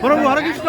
Prabhu Hare Krishna.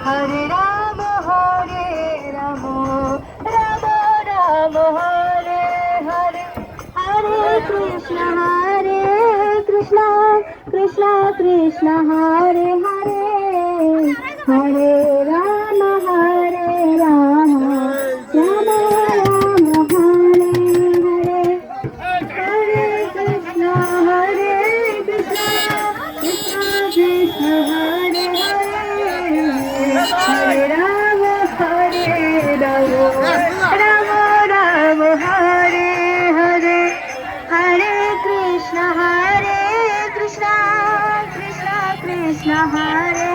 Hare Rama, Hare Rama, Rama Rama, Hare Hare, Hare Krishna, Krishna Krishna, Hare Hare, Hare Rama, Rama Rama, Hare Hare, Hare Krishna, Krishna Krishna, Hare Hare Rama, Rama Rama, Hare Hare, Hare Krishna, Krishna Krishna, Hare